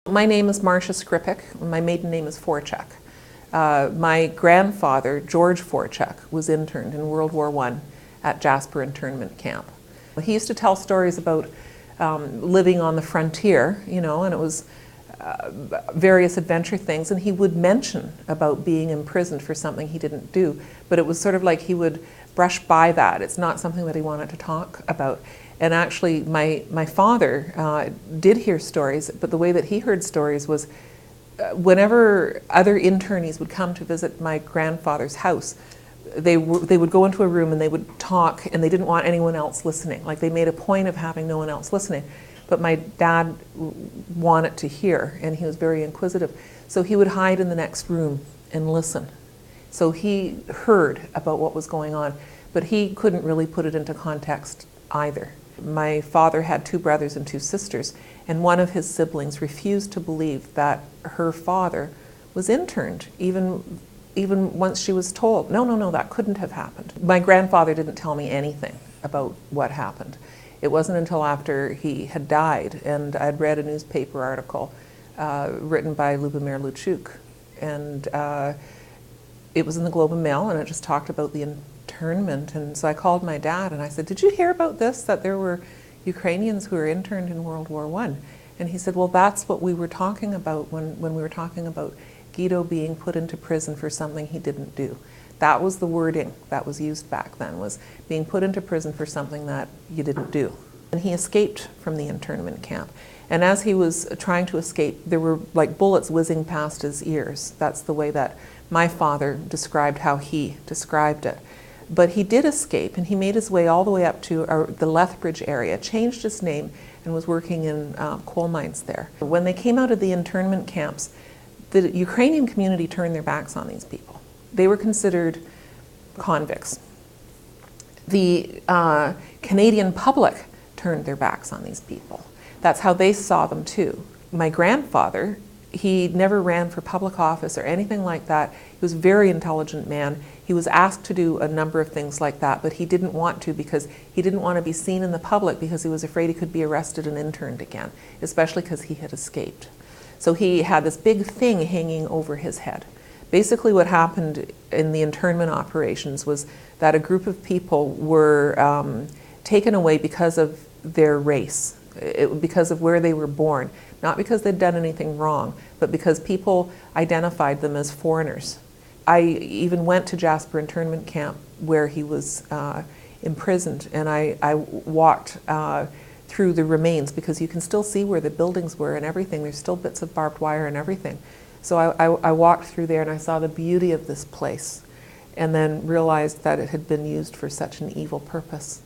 My name is Marsha Skrypuch. My maiden name is Forchuk. My grandfather, George Forchuk, was interned in World War I at Jasper internment camp. He used to tell stories about living on the frontier, you know, and it was various adventure things, and he would mention about being imprisoned for something he didn't do, but it was sort of like he would brush by that. It's not something that he wanted to talk about. And actually, my father did hear stories, but the way that he heard stories was whenever other internees would come to visit my grandfather's house, they would go into a room and they would talk, and they didn't want anyone else listening. Like, they made a point of having no one else listening. But my dad wanted to hear, and he was very inquisitive. So he would hide in the next room and listen. So he heard about what was going on, but he couldn't really put it into context either. My father had 2 brothers and 2 sisters, and one of his siblings refused to believe that her father was interned, even once she was told, no, that couldn't have happened. My grandfather didn't tell me anything about what happened. It wasn't until after he had died, and I'd read a newspaper article written by Lubomir Luchuk, and it was in the Globe and Mail, and it just talked about the internment. And so I called my dad and I said, "Did you hear about this, that there were Ukrainians who were interned in World War I?" And he said, "Well, that's what we were talking about when we were talking about Guido being put into prison for something he didn't do." That was the wording that was used back then, was being put into prison for something that you didn't do. And he escaped from the internment camp. And as he was trying to escape, there were like bullets whizzing past his ears. That's the way that my father described how he described it. But he did escape, and he made his way all the way up to the Lethbridge area, changed his name, and was working in coal mines there. When they came out of the internment camps, the Ukrainian community turned their backs on these people. They were considered convicts. The Canadian public turned their backs on these people. That's how they saw them too. My grandfather, he never ran for public office or anything like that. He was a very intelligent man. He was asked to do a number of things like that, but he didn't want to, because he didn't want to be seen in the public, because he was afraid he could be arrested and interned again, especially because he had escaped. So he had this big thing hanging over his head. Basically what happened in the internment operations was that a group of people were taken away because of their race, because of where they were born, not because they'd done anything wrong, but because people identified them as foreigners. I even went to Jasper internment camp where he was imprisoned, and I walked through the remains, because you can still see where the buildings were and everything. There's still bits of barbed wire and everything. So I walked through there and I saw the beauty of this place, and then realized that it had been used for such an evil purpose.